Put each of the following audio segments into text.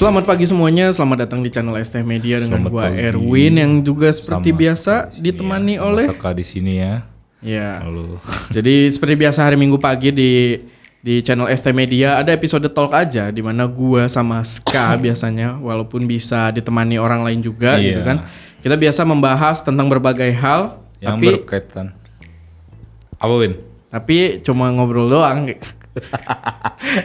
Selamat pagi semuanya, selamat datang di channel ST Media dengan gua Erwin yang juga seperti biasa ditemani oleh Saka di sini ya. Ya. Halo. Jadi seperti biasa hari Minggu pagi di channel ST Media ada episode talk aja di mana gua sama Ska biasanya walaupun bisa ditemani orang lain juga gitu kan. Kita biasa membahas tentang berbagai hal yang tapi berkaitan. Apa Win? Tapi cuma ngobrol doang.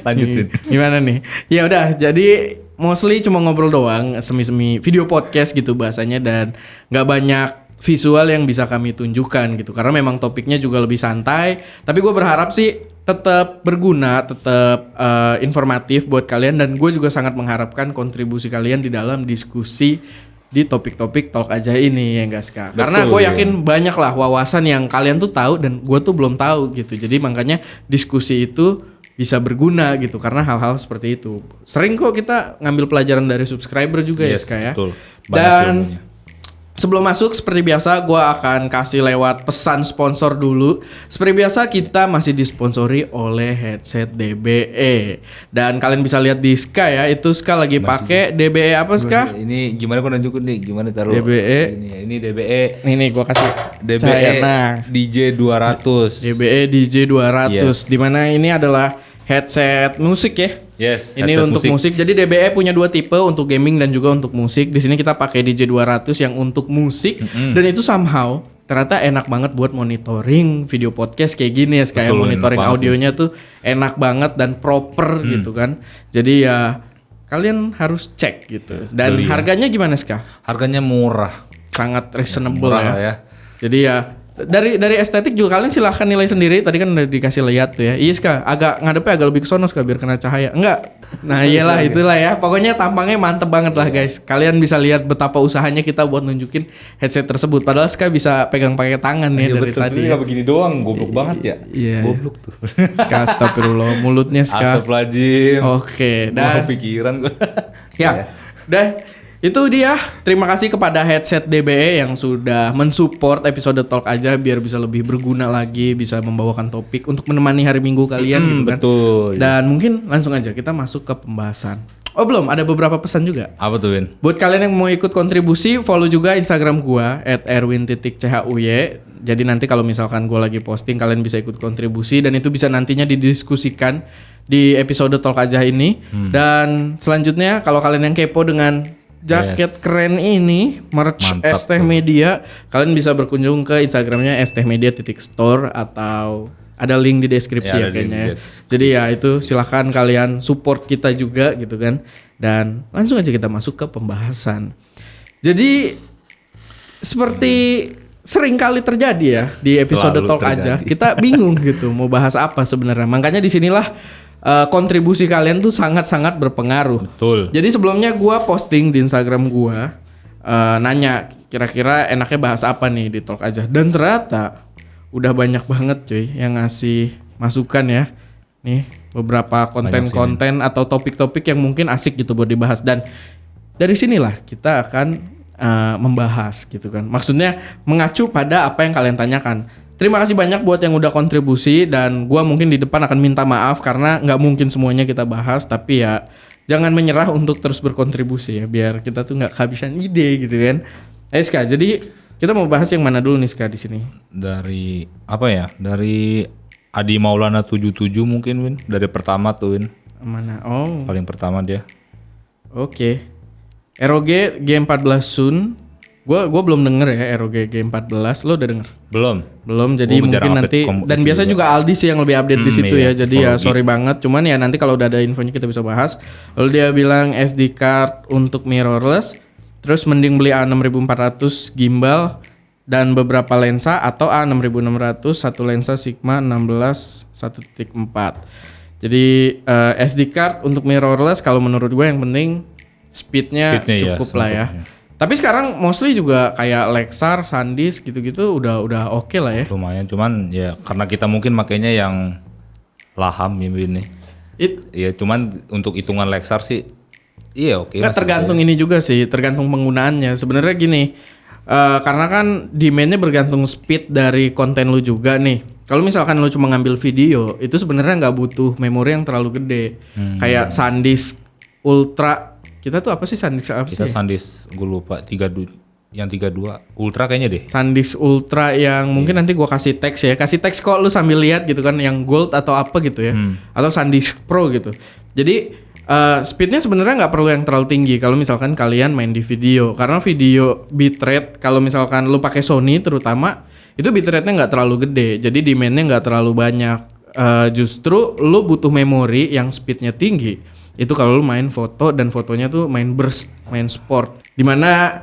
Lanjutin. Gimana nih? Ya udah, jadi mostly cuma ngobrol doang, semi-semi video podcast gitu bahasanya dan nggak banyak visual yang bisa kami tunjukkan gitu karena memang topiknya juga lebih santai. Tapi gue berharap sih tetap berguna, tetap informatif buat kalian dan gue juga sangat mengharapkan kontribusi kalian di dalam diskusi di topik-topik talk aja ini ya enggak Ska. Karena gue yakin banyak lah wawasan yang kalian tuh tahu dan gue tuh belum tahu gitu. Jadi makanya diskusi itu bisa berguna gitu karena hal-hal seperti itu. Sering kok kita ngambil pelajaran dari subscriber juga ya Ska ya. Betul. Dan sebelum masuk seperti biasa gue akan kasih lewat pesan sponsor dulu. Seperti biasa kita masih disponsori oleh headset DBE. Dan kalian bisa lihat di Ska ya, itu Ska lagi pakai DBE apa Ska? Ini gimana gue nunjukin nih, gimana taruh DBE. Ini DBE. Ini gue kasih DBE nah. DJ 200. DBE DJ 200. Yes. Dimana ini adalah headset musik ya. Yes. Ini untuk musik. Jadi DBE punya dua tipe untuk gaming dan juga untuk musik. Di sini kita pakai DJ 200 yang untuk musik dan itu somehow ternyata enak banget buat monitoring video podcast kayak gini ya, kayak monitoring audionya tuh enak banget dan proper gitu kan. Jadi ya kalian harus cek gitu. Dan harganya gimana Ska? Harganya murah. Sangat reasonable murah ya. Jadi ya dari estetik juga kalian silahkan nilai sendiri. Tadi kan udah dikasih lihat tuh ya. Iya Ska, agak ngadepnya agak lebih ke sono Ska biar kena cahaya. Enggak. Nah iyalah itulah ya. Pokoknya tampangnya mantep banget lah guys. Kalian bisa lihat betapa usahanya kita buat nunjukin headset tersebut. Padahal Ska bisa pegang pakai tangan ya dari tadi. Ini gak begini doang, goblok banget ya. Iya. Goblok tuh. Ska astagfirullah, mulutnya Ska. Astagfirullahaladzim. Oke, dan pikiran gue. Ya. Dah. Itu dia. Terima kasih kepada headset DBE yang sudah mensupport episode talk aja biar bisa lebih berguna lagi, bisa membawakan topik untuk menemani hari Minggu kalian gitu kan. Betul. Dan mungkin langsung aja kita masuk ke pembahasan. Oh belum, ada beberapa pesan juga. Apa tuh Win? Buat kalian yang mau ikut kontribusi, follow juga Instagram gua @erwin_chuy. Jadi nanti kalau misalkan gua lagi posting, kalian bisa ikut kontribusi dan itu bisa nantinya didiskusikan di episode talk aja ini. Dan selanjutnya kalau kalian yang kepo dengan jaket keren ini, merch ST Media, kalian bisa berkunjung ke Instagramnya stmedia.store atau ada link di deskripsi ya kayaknya ya. Jadi ya itu silahkan kalian support kita juga gitu kan. Dan langsung aja kita masuk ke pembahasan. Jadi seperti sering kali terjadi ya di episode talk aja, kita bingung gitu mau bahas apa sebenarnya. Makanya disinilah kontribusi kalian tuh sangat-sangat berpengaruh. Betul. Jadi sebelumnya gua posting di Instagram gua nanya kira-kira enaknya bahas apa nih di talk aja. Dan ternyata udah banyak banget cuy yang ngasih masukan ya. Nih beberapa konten-konten atau topik-topik yang mungkin asik gitu buat dibahas. Dan dari sinilah kita akan membahas gitu kan. Maksudnya mengacu pada apa yang kalian tanyakan. Terima kasih banyak buat yang udah kontribusi dan gua mungkin di depan akan minta maaf karena nggak mungkin semuanya kita bahas, tapi ya jangan menyerah untuk terus berkontribusi ya biar kita tuh nggak kehabisan ide gitu kan. Ayo Ska, jadi kita mau bahas yang mana dulu nih Ska di sini? Dari apa ya? Dari Adi Maulana 77 mungkin Win, dari pertama tuh Win. Mana? Oh. Paling pertama dia. Oke. ROG G14 Sun. Gua belum denger ya ROG G14. Lo udah denger? Belum. Jadi mungkin nanti dan biasa juga Aldi sih yang lebih update di situ ya. Jadi ya sorry banget. Cuman ya nanti kalau udah ada infonya kita bisa bahas. Lalu dia bilang SD card untuk mirrorless. Terus mending beli A6400 gimbal dan beberapa lensa atau A6600 satu lensa Sigma 16 1.4. Jadi SD card untuk mirrorless kalau menurut gue yang penting speednya cukup lah ya. Tapi sekarang mostly juga kayak Lexar, SanDisk gitu-gitu udah oke lah ya. Lumayan, cuman ya karena kita mungkin makainya yang laham ini. Iya, cuman untuk hitungan Lexar sih iya oke. Nah, tergantung ini juga sih, tergantung penggunaannya. Sebenarnya gini, karena kan demandnya bergantung speed dari konten lu juga nih. Kalau misalkan lu cuma ngambil video, itu sebenarnya nggak butuh memori yang terlalu gede. Kayak SanDisk Ultra Kita tuh apa sih SanDisk apa Kita sih? SanDisk gue lupa 32 Ultra kayaknya deh. SanDisk Ultra yang mungkin nanti gua kasih teks ya. Kasih teks kok lu sambil lihat gitu kan yang gold atau apa gitu ya. Atau SanDisk Pro gitu. Jadi speednya sebenarnya nggak perlu yang terlalu tinggi kalau misalkan kalian main di video. Karena video bitrate kalau misalkan lu pakai Sony terutama itu bitrate-nya nggak terlalu gede. Jadi demand-nya nggak terlalu banyak. Justru lu butuh memori yang speednya tinggi. Itu kalau lu main foto dan fotonya tuh main burst, main sport. Dimana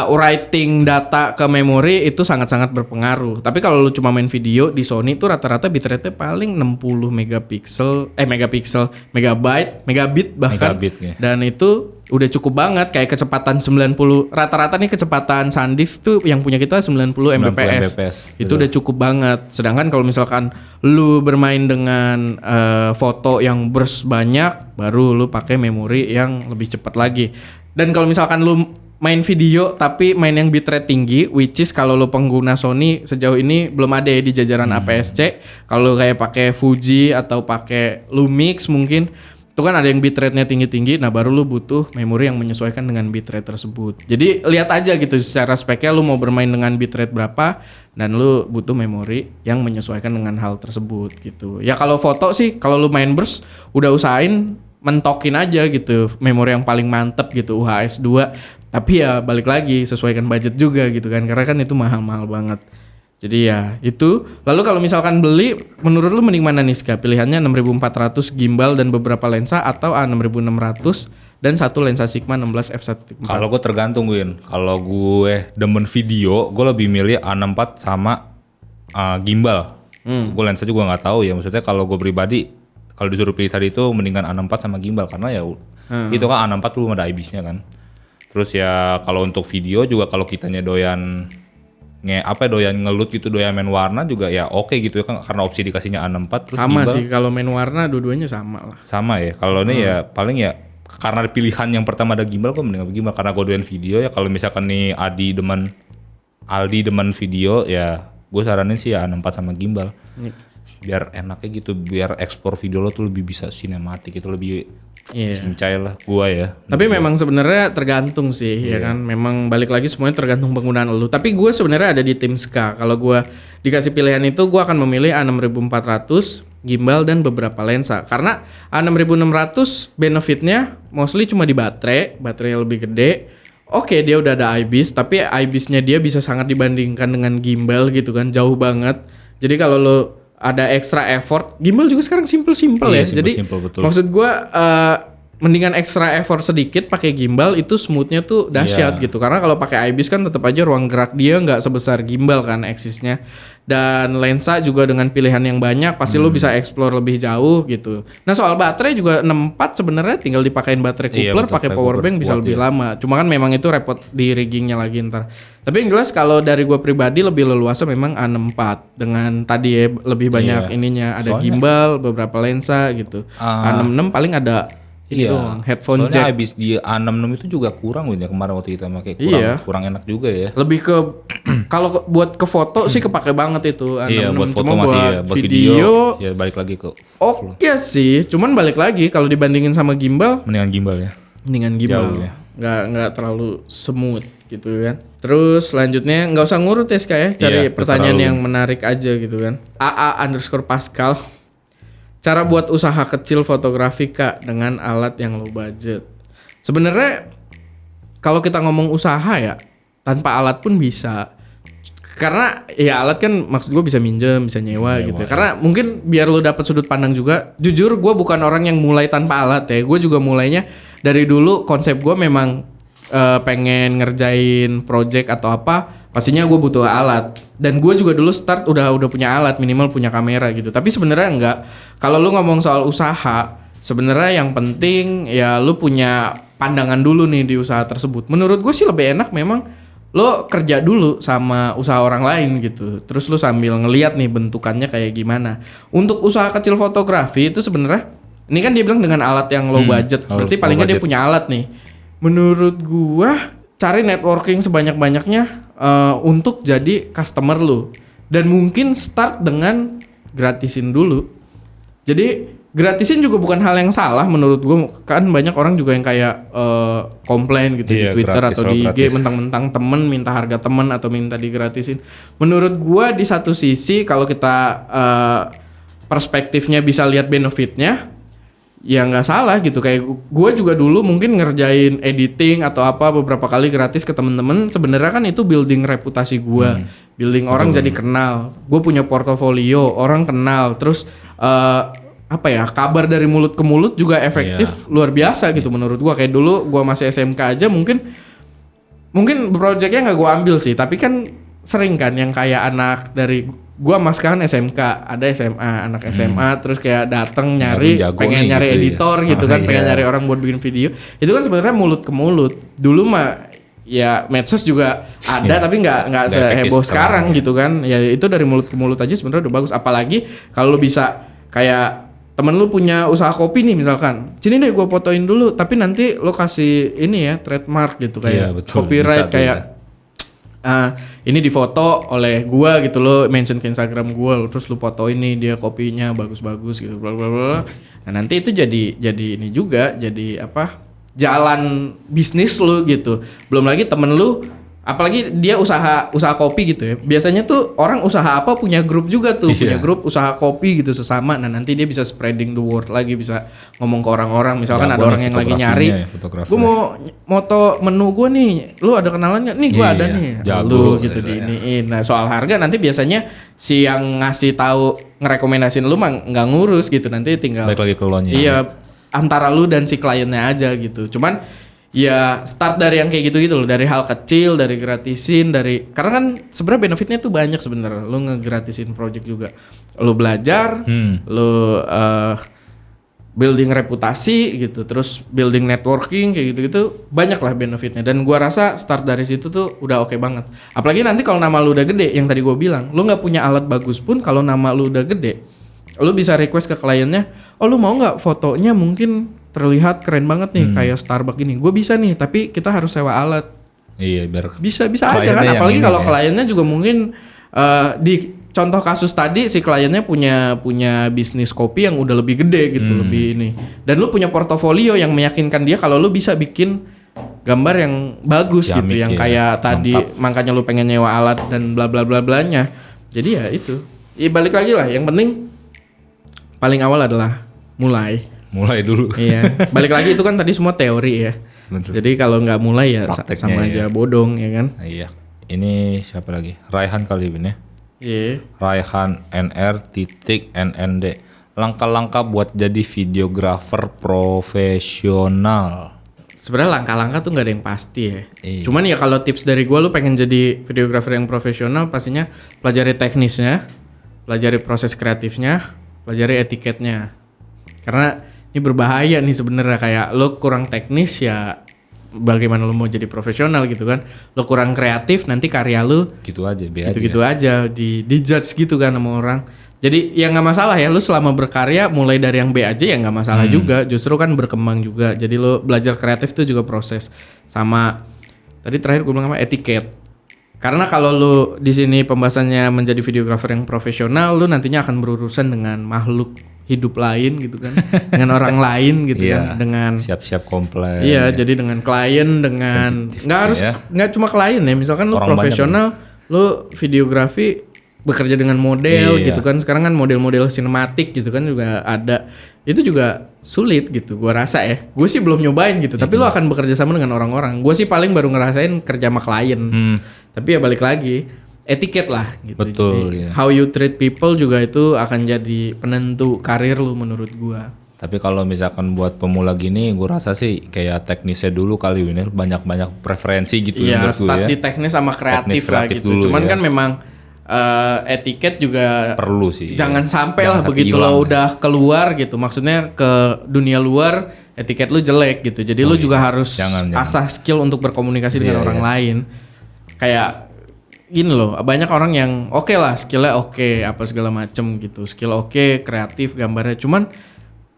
writing data ke memori itu sangat-sangat berpengaruh. Tapi kalau lu cuma main video di Sony tuh rata-rata bitrate-nya paling 60 megabit bahkan. Megabit, ya. Dan itu udah cukup banget kayak kecepatan 90. Rata-rata nih kecepatan SanDisk tuh yang punya kita 90 Mbps. Itu udah cukup banget. Sedangkan kalau misalkan lu bermain dengan foto yang burst banyak, baru lu pakai memori yang lebih cepat lagi. Dan kalau misalkan lu main video tapi main yang bitrate tinggi, which is kalau lo pengguna Sony sejauh ini belum ada ya di jajaran APS-C. Kalau kayak pakai Fuji atau pakai Lumix mungkin itu kan ada yang bitrate-nya tinggi-tinggi. Nah baru lo butuh memori yang menyesuaikan dengan bitrate tersebut. Jadi lihat aja gitu secara speknya lo mau bermain dengan bitrate berapa dan lo butuh memori yang menyesuaikan dengan hal tersebut gitu. Ya kalau foto sih kalau lo main burst udah usahain mentokin aja gitu memori yang paling mantep gitu UHS 2. Tapi ya balik lagi sesuaikan budget juga gitu kan karena kan itu mahal-mahal banget. Jadi ya itu. Lalu kalau misalkan beli menurut lu mending mana nih Ska? Pilihannya 6400 gimbal dan beberapa lensa atau A6600 dan satu lensa Sigma 16 f1.4. Kalau gue tergantung Win. Kalau gue demen video, gue lebih milih A64 sama gimbal. Gue lensa juga nggak tahu ya. Maksudnya kalau gue pribadi, kalau disuruh pilih tadi itu mendingan A64 sama gimbal karena ya itu kan A64 belum ada IBIS-nya kan. Terus ya kalau untuk video juga kalau kitanya doyan ngelut gitu, doyan main warna juga ya oke gitu kan karena opsi dikasihnya A64 terus sama gimbal. sih kalau main warna dua-duanya sama lah. Sama ya. Kalau ini ya paling ya karena pilihan yang pertama ada gimbal gue mending gimbal karena gue doyan video ya. Kalau misalkan nih Aldi demen video ya gue saranin sih ya A64 sama gimbal. Biar enaknya gitu, biar ekspor video lo tuh lebih bisa sinematik itu lebih cincai lah gua ya. Tapi memang sebenarnya tergantung sih ya kan. Memang balik lagi semuanya tergantung penggunaan lu. Tapi gue sebenarnya ada di tim Ska. Kalau gue dikasih pilihan itu gue akan memilih A6400 gimbal dan beberapa lensa. Karena A6600 benefitnya mostly cuma di baterainya lebih gede. Oke, dia udah ada IBIS, tapi IBIS-nya dia bisa sangat dibandingkan dengan gimbal gitu kan, jauh banget. Jadi kalau lo ada extra effort, gimbal juga sekarang simple ya. Jadi betul. maksud gue mendingan extra effort sedikit pakai gimbal itu smoothnya tuh dahsyat gitu. Karena kalau pakai IBIS kan tetap aja ruang gerak dia nggak sebesar gimbal kan aksisnya. Dan lensa juga dengan pilihan yang banyak pasti lo bisa explore lebih jauh gitu. Nah soal baterai juga 64 sebenarnya tinggal dipakein baterai coupler, pakai power bank bisa lebih lama. Cuma kan memang itu repot di riggingnya lagi ntar. Tapi yang jelas kalau dari gue pribadi lebih leluasa memang A64 dengan tadi ya lebih banyak ininya ada gimbal, beberapa lensa gitu. A66 paling ada doang, headphone soalnya jack. habis di A66 itu juga kurang ya kemarin waktu kita pakai kurang enak juga ya. Lebih ke kalau buat ke foto sih kepake banget itu A66. Iya buat foto cuma masih buat ya, buat video ya balik lagi ke oke sih, cuman balik lagi kalau dibandingin sama gimbal mendingan gimbal ya. Mendingan gimbal. Jauh ya. Nggak terlalu smooth gitu kan. Terus selanjutnya nggak usah ngurut ya Ska ya, cari pertanyaan yang menarik aja gitu kan. AA_Pascal. Cara buat usaha kecil fotografi Kak dengan alat yang low budget. Sebenarnya kalau kita ngomong usaha ya tanpa alat pun bisa. Karena ya alat kan maksud gue bisa minjem, bisa nyewa gitu. Karena mungkin biar lo dapet sudut pandang juga. Jujur gue bukan orang yang mulai tanpa alat ya. Gue juga mulainya dari dulu konsep gue memang pengen ngerjain project atau apa. Pastinya gue butuh alat. Dan gue juga dulu start udah punya alat, minimal punya kamera gitu. Tapi sebenarnya enggak. Kalau lu ngomong soal usaha, sebenarnya yang penting ya lu punya pandangan dulu nih di usaha tersebut. Menurut gue sih lebih enak memang lo kerja dulu sama usaha orang lain gitu. Terus lu sambil ngeliat nih bentukannya kayak gimana. Untuk usaha kecil fotografi itu sebenarnya ini kan dia bilang dengan alat yang low budget. Berarti paling nggak dia punya alat nih. Menurut gua cari networking sebanyak-banyaknya untuk jadi customer lu. Dan mungkin start dengan gratisin dulu. Jadi gratisin juga bukan hal yang salah menurut gue. Kan banyak orang juga yang kayak komplain gitu di Twitter gratis, atau di IG gratis. mentang-mentang temen minta harga temen atau minta digratisin. Menurut gue di satu sisi kalau kita perspektifnya bisa lihat benefitnya, ya nggak salah gitu. Kayak gue juga dulu mungkin ngerjain editing atau apa beberapa kali gratis ke temen-temen. Sebenarnya kan itu building reputasi gue, building orang jadi kenal. Gue punya portofolio, orang kenal. Terus apa ya, kabar dari mulut ke mulut juga efektif luar biasa gitu menurut gue. Kayak dulu gue masih SMK aja mungkin projectnya nggak gue ambil sih, tapi kan sering kan yang kayak anak dari gua mas kan SMK, ada SMA, anak SMA terus kayak datang nyari pengen nyari gitu editor gitu kan, pengen nyari orang buat bikin video. Itu kan sebenarnya mulut ke mulut. Dulu mah ya medsos juga ada tapi nggak seheboh sekarang gitu kan. Ya itu dari mulut ke mulut aja sebenarnya udah bagus. Apalagi kalau lu bisa kayak temen lu punya usaha kopi nih misalkan, sini deh gua fotoin dulu tapi nanti lo kasih ini ya trademark gitu kayak copyright kayak ini difoto oleh gua gitu, lo mention ke Instagram gua, terus lu foto ini dia kopinya bagus-bagus gitu bla bla bla. Nah nanti itu jadi ini juga jadi apa, jalan bisnis lu gitu. Belum lagi temen lu apalagi dia usaha kopi gitu ya, biasanya tuh orang usaha apa punya grup juga tuh, punya grup usaha kopi gitu sesama. Nah nanti dia bisa spreading the word lagi, bisa ngomong ke orang-orang. Misalkan ada orang yang lagi nyari, gue mau moto menu gue nih, lu ada kenalan nggak? Nih gue ada nih, lu gitu diiniin. Nah soal harga nanti biasanya si yang ngasih tahu ngerekomendasiin lu mah nggak ngurus gitu, nanti tinggal balik lagi ke lo nya. Iya, antara lu dan si kliennya aja gitu. Cuman ya start dari yang kayak gitu-gitu loh, dari hal kecil, dari gratisin, karena kan sebenarnya benefitnya tuh banyak sebenarnya. Lu ngegratisin project juga, lu belajar, lu building reputasi gitu, terus building networking kayak gitu-gitu, banyak lah benefitnya. Dan gua rasa start dari situ tuh udah oke banget. Apalagi nanti kalau nama lu udah gede, yang tadi gua bilang, lu nggak punya alat bagus pun kalau nama lu udah gede, lu bisa request ke kliennya, oh lu mau nggak fotonya mungkin terlihat keren banget nih kayak Starbucks gini. Gue bisa nih, tapi kita harus sewa alat. Iya, biar bisa aja kan. Apalagi kalau kliennya juga mungkin di contoh kasus tadi si kliennya punya bisnis kopi yang udah lebih gede gitu, lebih ini. Dan lu punya portofolio yang meyakinkan dia kalau lu bisa bikin gambar yang bagus gitu, yang kayak tadi makanya lu pengen nyewa alat dan bla bla bla blanya. Jadi ya itu. Ya balik lagi lah, yang penting paling awal adalah mulai dulu. Iya. Balik lagi itu kan tadi semua teori ya. Betul. Jadi kalau nggak mulai ya sama aja bodong ya kan. Iya. Ini siapa lagi? Raihan kali ini ya. Iya. Raihan NR.NND. Langkah-langkah buat jadi videografer profesional. Sebenarnya langkah-langkah tuh nggak ada yang pasti ya. Iya. Cuman ya kalau tips dari gue, lu pengen jadi videografer yang profesional, pastinya pelajari teknisnya, pelajari proses kreatifnya, pelajari etiketnya. Karena ini berbahaya nih sebenarnya, kayak lo kurang teknis ya bagaimana lo mau jadi profesional gitu kan. Lo kurang kreatif nanti karya lo gitu aja, gitu aja di judge gitu kan sama orang. Jadi ya nggak masalah ya, lo selama berkarya mulai dari yang B aja ya nggak masalah juga. Justru kan berkembang juga. Jadi lo belajar kreatif itu juga proses. Sama tadi terakhir gue bilang apa, etiket. Karena kalau lo di sini pembahasannya menjadi videografer yang profesional, lo nantinya akan berurusan dengan makhluk hidup lain gitu kan, dengan orang lain gitu kan, dengan siap-siap komplain. Iya, jadi dengan klien, dengan nggak cuma klien ya, misalkan lu profesional, lu videografi bekerja dengan model gitu kan, sekarang kan model-model sinematik gitu kan juga ada, itu juga sulit gitu, gua rasa ya, gue sih belum nyobain gitu, tapi lu akan bekerja sama dengan orang-orang, gue sih paling baru ngerasain kerja sama klien, tapi ya balik lagi. Etiket lah gitu. Betul. Jadi, how you treat people juga itu akan jadi penentu karir lu menurut gua. Tapi kalau misalkan buat pemula gini, gua rasa sih kayak teknisnya dulu kali ini banyak preferensi gitu. Iya, start di teknis sama kreatif lah gitu. Dulu, cuman kan memang etiket juga perlu sih. Jangan sampai lah begitu lo udah keluar gitu. Maksudnya ke dunia luar etiket lu jelek gitu. Jadi lu juga harus asah skill untuk berkomunikasi dengan orang lain. Kayak gini loh, banyak orang yang oke lah skillnya oke, apa segala macem gitu, skill oke, kreatif gambarnya, cuman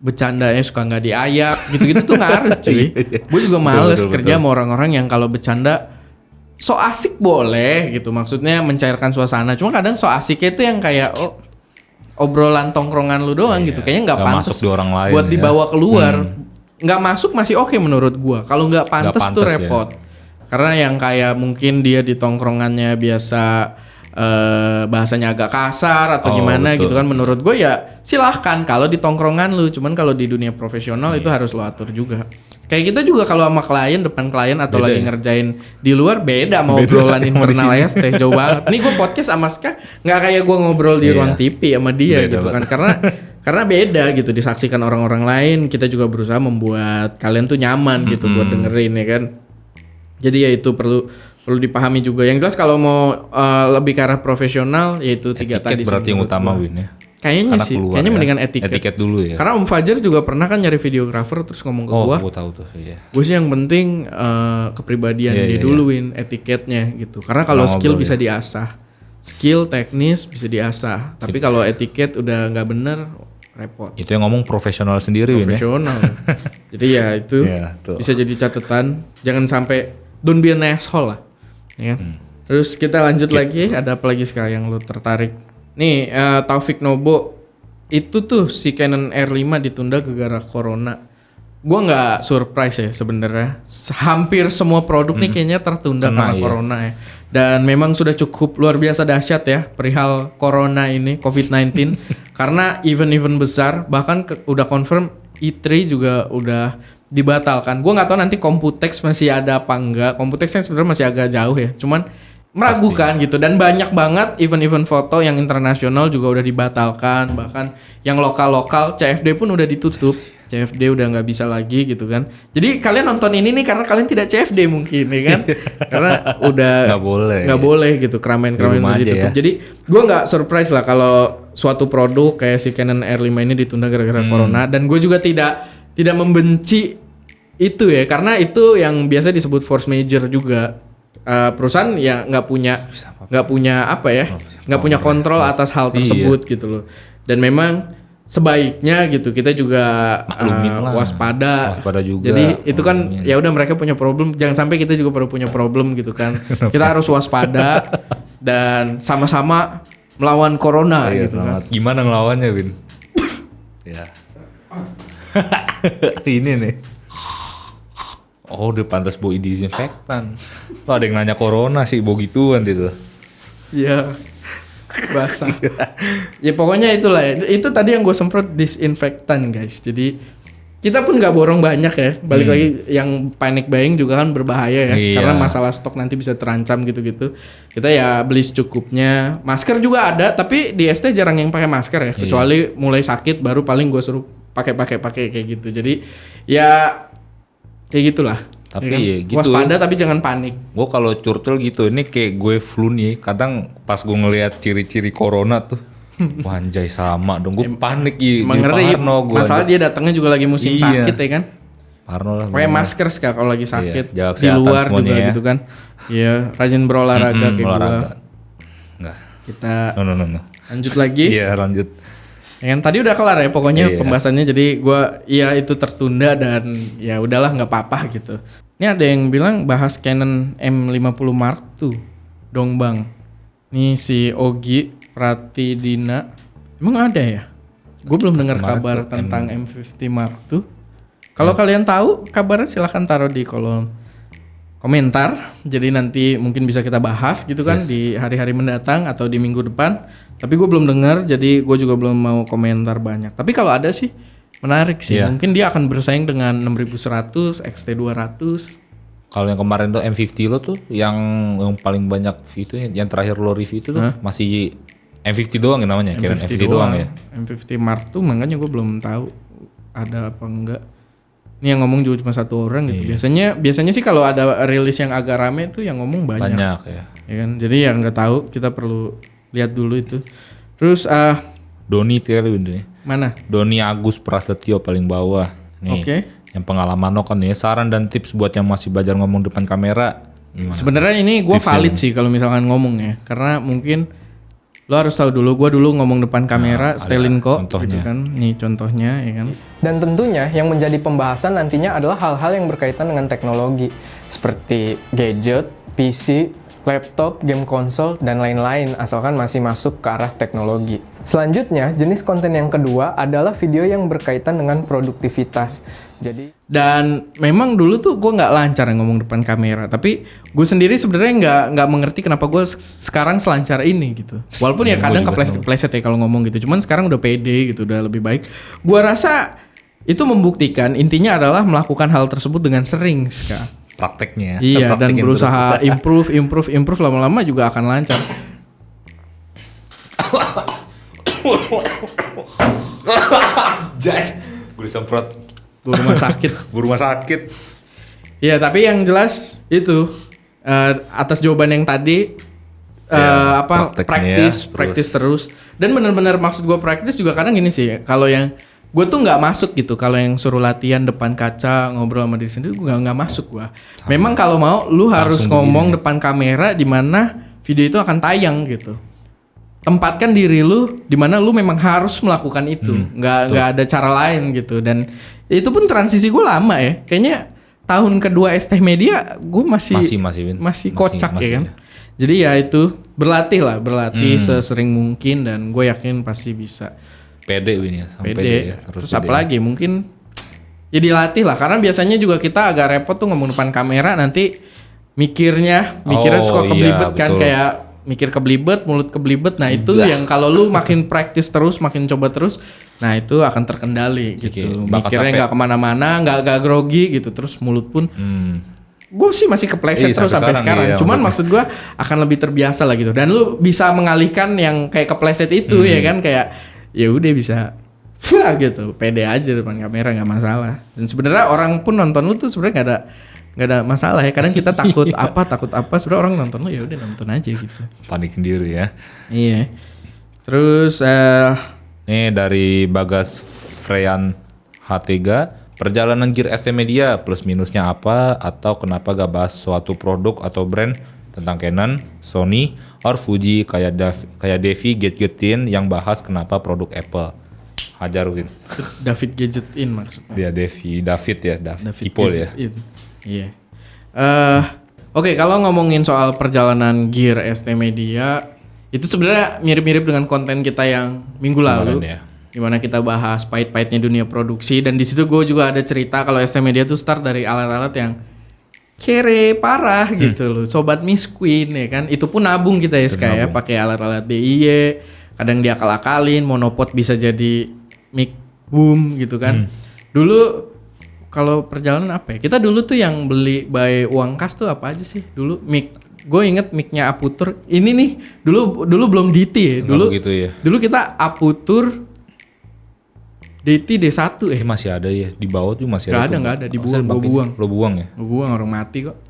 bercandanya suka nggak diayak gitu-gitu tuh nggak harus cuy. Gue juga males kerja sama orang-orang yang kalau bercanda so asik boleh gitu, maksudnya mencairkan suasana, cuma kadang so asiknya itu yang kayak obrolan tongkrongan lu doang gitu. Kayaknya nggak pantas masuk di orang lain buat ya. dibawa keluar. Nggak masuk masih oke menurut gua. Kalau nggak pantas tuh pantes ya. repot. Karena yang kayak mungkin dia di tongkrongannya biasa bahasanya agak kasar atau gimana betul. gitu kan, menurut gue ya silahkan kalau di tongkrongan lu, cuman kalau di dunia profesional itu harus lo atur juga. Kayak kita juga kalau sama klien, depan klien atau lagi ngerjain di luar beda sama obrolan internal ya, jauh banget. Nih gue podcast sama Ska nggak kayak gue ngobrol di ruang TV sama dia beda gitu kan, karena beda gitu, disaksikan orang-orang lain. Kita juga berusaha membuat kalian tuh nyaman gitu buat dengerin ya kan. Jadi ya itu perlu dipahami juga. Yang jelas kalau mau lebih ke arah profesional yaitu etiket 3 tadi. Berarti yang utama Win ya. Kayaknya sih, kayaknya mendingan etiket dulu ya. Karena Om Fajar juga pernah kan nyari videografer terus ngomong ke gua. Oh, gua tahu tuh, iya. Gue sih yang penting kepribadian dia duluin, etiketnya gitu. Karena kalau skill bisa diasah. Skill teknis bisa diasah. Tapi kalau etiket udah nggak bener, repot. Itu yang ngomong profesional sendiri Win ya. Profesional. Jadi ya itu bisa jadi catatan. Jangan sampai don't be an asshole lah. Ya. Terus kita lanjut lagi, ada apa lagi sekarang yang lu tertarik? Nih Taufik Nobo, itu tuh si Canon R5 ditunda gara-gara corona. Gua nggak surprise ya sebenarnya. Hampir semua produk nih kayaknya tertunda karena corona ya. Dan memang sudah cukup luar biasa dahsyat ya perihal corona ini, COVID-19. Karena event-event besar bahkan udah confirm E3 juga udah dibatalkan. Gue nggak tahu nanti Computex masih ada apa enggak. Computex kan sebenarnya masih agak jauh ya. Cuman meragukan gitu. Dan banyak banget event-event foto yang internasional juga udah dibatalkan. Bahkan yang lokal-lokal CFD pun udah ditutup. CFD udah nggak bisa lagi gitu kan. Jadi kalian nonton ini nih karena kalian tidak CFD mungkin ya kan. Karena udah nggak boleh gitu. Keramaian-keramaian udah ditutup. Ya. Jadi gue nggak surprise lah kalau suatu produk kayak si Canon R5 ini ditunda gara-gara corona. Dan gue juga tidak membenci itu ya, karena itu yang biasa disebut force major juga. Perusahaan ya nggak punya apa ya, nggak punya kontrol atas hal tersebut gitu loh. Dan memang sebaiknya gitu kita juga waspada juga. Jadi itu kan ya udah mereka punya problem, jangan sampai kita juga perlu punya problem gitu kan. Kita harus waspada dan sama-sama melawan corona gitu kan. Gimana ngelawannya Win? Ya. Ini nih. Oh, udah pantas bawa disinfektan. Lo ada yang nanya corona sih, bawa gituan gitu. Iya. Basah. Ya pokoknya itulah ya. Itu tadi yang gue semprot disinfektan guys. Jadi kita pun nggak borong banyak ya. Balik lagi yang panic buying juga kan berbahaya ya. Karena masalah stok nanti bisa terancam gitu-gitu. Kita ya beli secukupnya. Masker juga ada, tapi di ST jarang yang pakai masker ya. Kecuali mulai sakit baru paling gue suruh pakai kayak gitu. Jadi ya kayak gitulah. Tapi ya kan? ya gitu. Waspada tapi jangan panik. Gue kalau curcol gitu, ini kayak gue flu nih. Kadang pas gue ngelihat ciri-ciri corona tuh, wah anjay sama dong. Gue panik ya. Parno gue. Masalah dia datangnya juga lagi musim sakit ya kan. Parno lah. Pakai masker sih kalau lagi sakit. Di luar juga ya. Gitu kan. Iya, rajin berolahraga kayak gue. Enggak. Kita No. lanjut lagi. Iya lanjut. Yang tadi udah kelar ya pokoknya pembahasannya, jadi itu tertunda dan ya udahlah nggak apa-apa gitu. Ini ada yang bilang bahas Canon M50 Mark II dong bang. Nih si Ogi Pratidina, emang ada ya? Gue belum dengar kabar tentang M50 Mark II. Kalau kalian tahu kabarnya silahkan taruh di kolom komentar. Jadi nanti mungkin bisa kita bahas gitu kan di hari-hari mendatang atau di minggu depan. Tapi gue belum dengar, jadi gue juga belum mau komentar banyak. Tapi kalau ada sih menarik sih. Mungkin dia akan bersaing dengan 6100, XT200. Kalau yang kemarin tuh M50 lo tuh yang paling banyak view itu yang terakhir lo review itu tuh masih M50 doang ya namanya, kira M50 doang ya. M50 Mark II makanya gue belum tahu ada apa enggak. Ini yang ngomong juga cuma satu orang gitu. Biasanya sih kalau ada rilis yang agak rame tuh yang ngomong banyak. Banyak ya. Ya kan? Jadi yang nggak tahu kita perlu lihat dulu itu. Terus Doni Terwin. Mana? Doni Agus Prasetyo paling bawah. Nih. Oke. Yang pengalaman lo kan ya, saran dan tips buat yang masih belajar ngomong depan kamera. Sebenarnya ini gue valid sih kalau misalkan ngomong ya. Karena mungkin lo harus tahu dulu, gue dulu ngomong depan kamera, Stelinko gitu kan. Nih contohnya ya kan. Dan tentunya yang menjadi pembahasan nantinya adalah hal-hal yang berkaitan dengan teknologi seperti gadget, PC, laptop, game konsol, dan lain-lain asalkan masih masuk ke arah teknologi. Selanjutnya, jenis konten yang kedua adalah video yang berkaitan dengan produktivitas. Dan memang dulu tuh gue nggak lancar ngomong depan kamera, tapi gue sendiri sebenarnya nggak mengerti kenapa gue sekarang selancar ini gitu. Walaupun ya kadang kepleset ya kalau ngomong gitu, cuman sekarang udah pede gitu, udah lebih baik. Gue rasa itu membuktikan intinya adalah melakukan hal tersebut dengan sering sekarang. Prakteknya. Iya, dan berusaha improve lama-lama juga akan lancar. Gue disemprot. Bu rumah sakit. Iya, tapi yang jelas itu atas jawaban yang tadi praktis terus. Dan benar-benar maksud gue praktis juga kadang gini sih, kalau yang gue tuh nggak masuk gitu, kalau yang suruh latihan depan kaca ngobrol sama diri sendiri, gue nggak masuk gue. Memang kalau mau lu harus ngomong depan kamera di mana video itu akan tayang gitu. Tempatkan diri lu di mana lu memang harus melakukan itu, nggak ada cara lain gitu. Dan itu pun transisi gue lama ya, kayaknya tahun kedua ST Media gue masih kocak ya kan. Jadi ya itu berlatih sesering mungkin, dan gue yakin pasti bisa. Pede Win ya, pede ya. Terus apalagi mungkin ya dilatih lah, karena biasanya juga kita agak repot tuh ngomong depan kamera, nanti mikirnya suka keblibet kan, kayak mikir keblibet, mulut keblibet. Nah itu yang kalau lu makin praktis terus, makin coba terus, nah itu akan terkendali gitu. Mikirnya nggak kemana-mana, nggak grogi gitu, terus mulut pun gue sih masih kepleset terus sampai sekarang. Iya, cuman maksud gue akan lebih terbiasa lah gitu, dan lu bisa mengalihkan yang kayak kepleset itu ya kan, kayak ya udah bisa gitu, pede aja depan kamera, nggak masalah. Dan sebenarnya orang pun nonton lu tuh sebenarnya nggak ada masalah ya. Kadang kita takut apa sebenarnya orang nonton lu ya udah nonton aja gitu. Panik sendiri ya. Iya. Terus nih dari Bagas Freyan H3, perjalanan Gear ST Media plus minusnya apa, atau kenapa gak bahas suatu produk atau brand tentang Canon, Sony, or Fuji kayak Devi Gadgetin yang bahas kenapa produk Apple. Hajar Win. David Gadgetin maksudnya. Dia David Ipol ya. Iya. Oke, kalau ngomongin soal perjalanan Gear ST Media, itu sebenarnya mirip-mirip dengan konten kita yang minggu lalu. Ya. Dimana kita bahas pahit-pahitnya dunia produksi, dan di situ gue juga ada cerita kalau ST Media tuh start dari alat-alat yang kere parah gitu loh, sobat Miss Queen ya kan. Itu pun nabung kita ya kayak pakai alat-alat DIY, kadang diakal-akalin, monopod bisa jadi mic boom gitu kan. Dulu kalau perjalanan apa ya? Kita dulu tuh yang beli by uang kas tuh apa aja sih? Dulu mic, gue inget micnya Aputur. Ini nih dulu belum DT ya. Dulu kita Aputur DT D1 masih ada ya, di bawah tuh masih ada. Nggak ada, dibuang, gue buang. Lo buang ya? Gue buang, orang mati kok.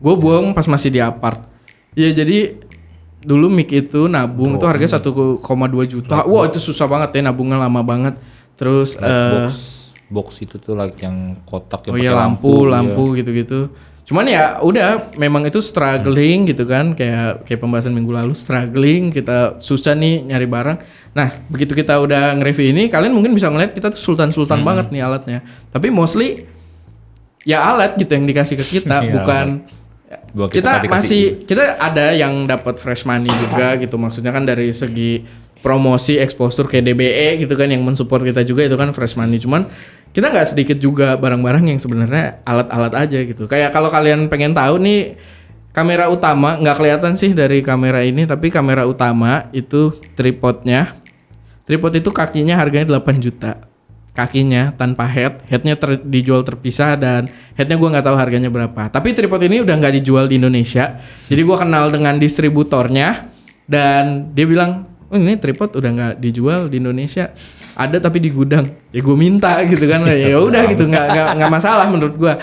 Gue buang pas masih di apart. Iya, jadi dulu mic itu nabung itu harganya 1,2 juta. Wah, itu susah banget ya, nabungnya lama banget. Terus box itu tuh yang kotak yang pakai lampu gitu-gitu. Cuman ya udah, memang itu struggling gitu kan, kayak pembahasan minggu lalu, struggling, kita susah nih nyari barang. Nah, begitu kita udah nge-review ini, kalian mungkin bisa ngeliat kita tuh sultan banget nih alatnya. Tapi mostly ya alat gitu yang dikasih ke kita, bukan kita ada yang dapat fresh money juga gitu. Maksudnya kan dari segi promosi, exposure kayak DBE gitu kan yang mensupport kita juga, itu kan fresh money. Cuman kita nggak sedikit juga barang-barang yang sebenarnya alat-alat aja gitu. Kayak kalau kalian pengen tahu nih, kamera utama nggak kelihatan sih dari kamera ini, tapi kamera utama itu tripodnya. Tripod itu kakinya harganya 8 juta. Kakinya tanpa headnya dijual terpisah, dan headnya gue nggak tahu harganya berapa. Tapi tripod ini udah nggak dijual di Indonesia. Jadi gue kenal dengan distributornya, dan dia bilang, oh ini tripod udah nggak dijual di Indonesia, ada tapi di gudang. Ya gue minta gitu kan, ya udah gitu, nggak masalah menurut gue.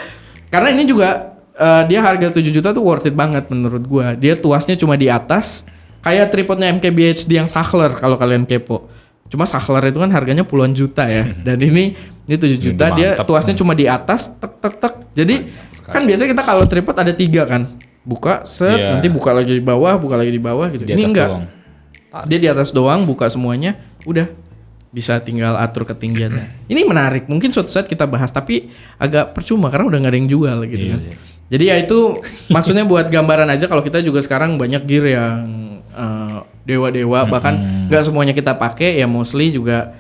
Karena ini juga dia harga 7 juta tuh worth it banget menurut gue. Dia tuasnya cuma di atas, kayak tripodnya MKBHD yang Sachtler kalau kalian kepo. Cuma Sachtler itu kan harganya puluhan juta ya, dan ini 7 juta, dia tuasnya cuma di atas, tek. Jadi kan biasanya kita kalau tripod ada 3 kan, buka set, nanti buka lagi di bawah gitu. Ini enggak. Doang. Dia di atas doang, buka semuanya, udah bisa tinggal atur ketinggiannya. Ini menarik, mungkin suatu saat kita bahas, tapi agak percuma karena udah nggak ada yang jual gitu kan. Jadi ya itu maksudnya buat gambaran aja kalau kita juga sekarang banyak gear yang dewa-dewa bahkan nggak semuanya kita pakai ya, mostly juga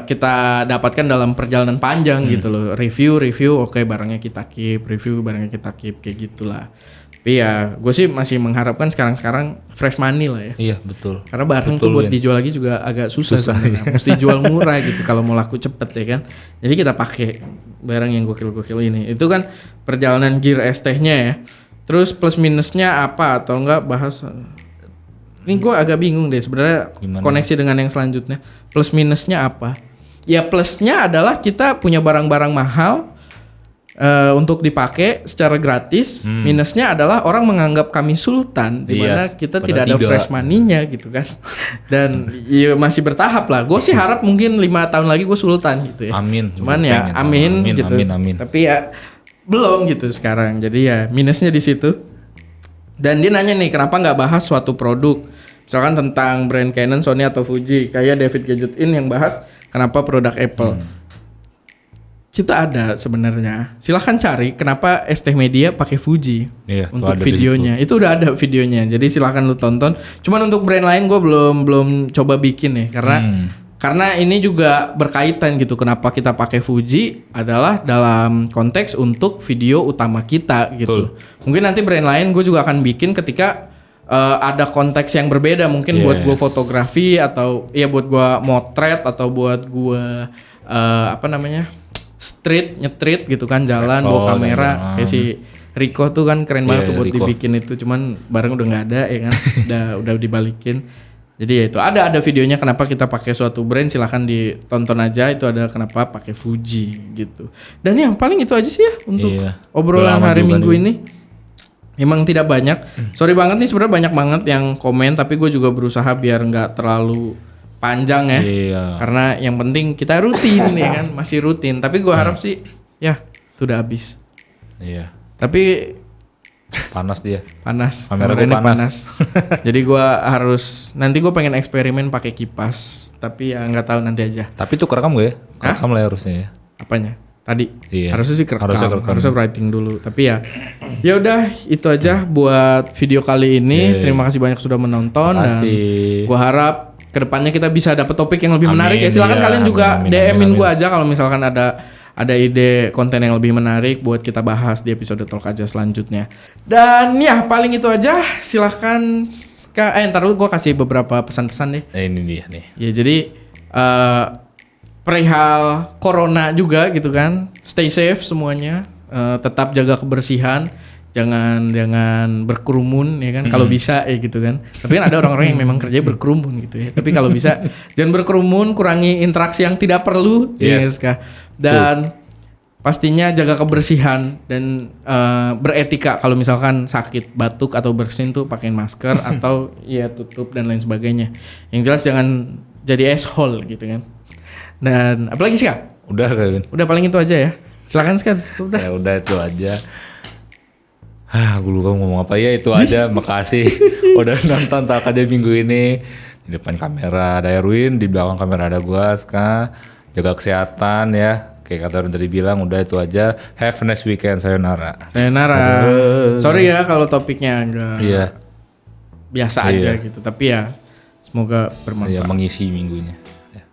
kita dapatkan dalam perjalanan panjang gitu loh. Review oke, barangnya kita keep, review barangnya kita keep, kayak gitulah. Tapi ya gue sih masih mengharapkan sekarang fresh money lah ya. Iya betul. Karena barang Betul, tuh buat Win. dijual lagi juga agak susah sebenarnya. Mesti jual murah gitu kalau mau laku cepet ya kan. Jadi kita pakai barang yang gokil-gokil ini. Itu kan perjalanan gear ST-nya ya. Terus plus minusnya apa atau enggak bahas. Ini gue agak bingung deh sebenarnya koneksi dengan yang selanjutnya. Plus minusnya apa? Ya plusnya adalah kita punya barang-barang mahal untuk dipakai secara gratis. Minusnya adalah orang menganggap kami sultan, di mana kita tidak ada fresh money-nya gitu kan. Dan ya masih bertahap lah. Gue sih harap mungkin 5 tahun lagi gue sultan gitu ya. Amin. Cuman ya amin gitu. Amin. Tapi ya belum gitu sekarang. Jadi ya minusnya di situ. Dan dia nanya nih, kenapa nggak bahas suatu produk, misalkan tentang brand Canon, Sony atau Fuji, kayak David Gadget In yang bahas kenapa produk Apple. Kita ada sebenarnya. Silahkan cari kenapa ST Media pakai Fuji untuk videonya. Itu udah ada videonya. Jadi silahkan lu tonton. Cuman untuk brand lain gue belum coba bikin nih, karena ini juga berkaitan gitu. Kenapa kita pakai Fuji adalah dalam konteks untuk video utama kita gitu. Mungkin nanti brand lain gue juga akan bikin ketika ada konteks yang berbeda. Mungkin buat gue fotografi atau ya buat gue motret atau buat gue nyetrit gitu kan, jalan bawa kamera. Kayak si Rico tuh kan keren banget tuh buat dibikin itu. Cuman barang udah nggak ada ya kan. udah dibalikin. Jadi ya itu ada videonya kenapa kita pakai suatu brand, silahkan ditonton aja, itu ada kenapa pakai Fuji gitu. Dan yang paling itu aja sih ya untuk obrolan hari Minggu ini. Emang tidak banyak. Sorry banget nih sebenarnya banyak banget yang komen, tapi gue juga berusaha biar nggak terlalu panjang ya. Karena yang penting kita rutin ya kan, masih rutin. Tapi gue harap sih ya itu udah habis. Iya. Tapi panas dia. Kamera gue panas. Jadi gue nanti gue pengen eksperimen pakai kipas, tapi ya nggak tahu nanti aja. Tapi itu kerekam gak ya? Kerekam lah harusnya ya. Apanya? Tadi. Iya. Harusnya sih kerekam. Harusnya writing dulu. Tapi ya udah itu aja buat video kali ini. Terima kasih banyak sudah menonton. Dan gue harap kedepannya kita bisa dapat topik yang lebih menarik ya. Silakan kalian juga DM-in gue aja kalau misalkan ada ide konten yang lebih menarik buat kita bahas di episode Talk Aja selanjutnya. Dan ya paling itu aja. Silahkan ntar dulu gue kasih beberapa pesan-pesan deh. Ini dia nih. Ya jadi perihal corona juga gitu kan. Stay safe semuanya. Tetap jaga kebersihan. Jangan berkerumun ya kan, kalau bisa ya gitu kan. Tapi kan ada orang-orang yang memang kerja berkerumun gitu ya. Tapi kalau bisa jangan berkerumun, kurangi interaksi yang tidak perlu. Dan pastinya jaga kebersihan dan beretika. Kalau misalkan sakit, batuk atau bersin tuh pakai masker atau ya tutup dan lain sebagainya. Yang jelas jangan jadi asshole gitu kan. Dan apalagi sih Kak? Udah Kevin. Udah paling itu aja ya. Silakan Kak. Udah. Ya udah itu aja. Gue lupa ngomong apa ya, itu aja. Makasih udah nonton Talk Aja minggu ini. Di depan kamera ada Erwin, di belakang kamera ada gua, Ska. Jaga kesehatan ya. Kayak kata Erwin tadi bilang, udah itu aja. Have a nice weekend, sayonara. Sorry ya kalau topiknya agak biasa aja gitu. Tapi ya semoga bermanfaat. Mengisi minggunya.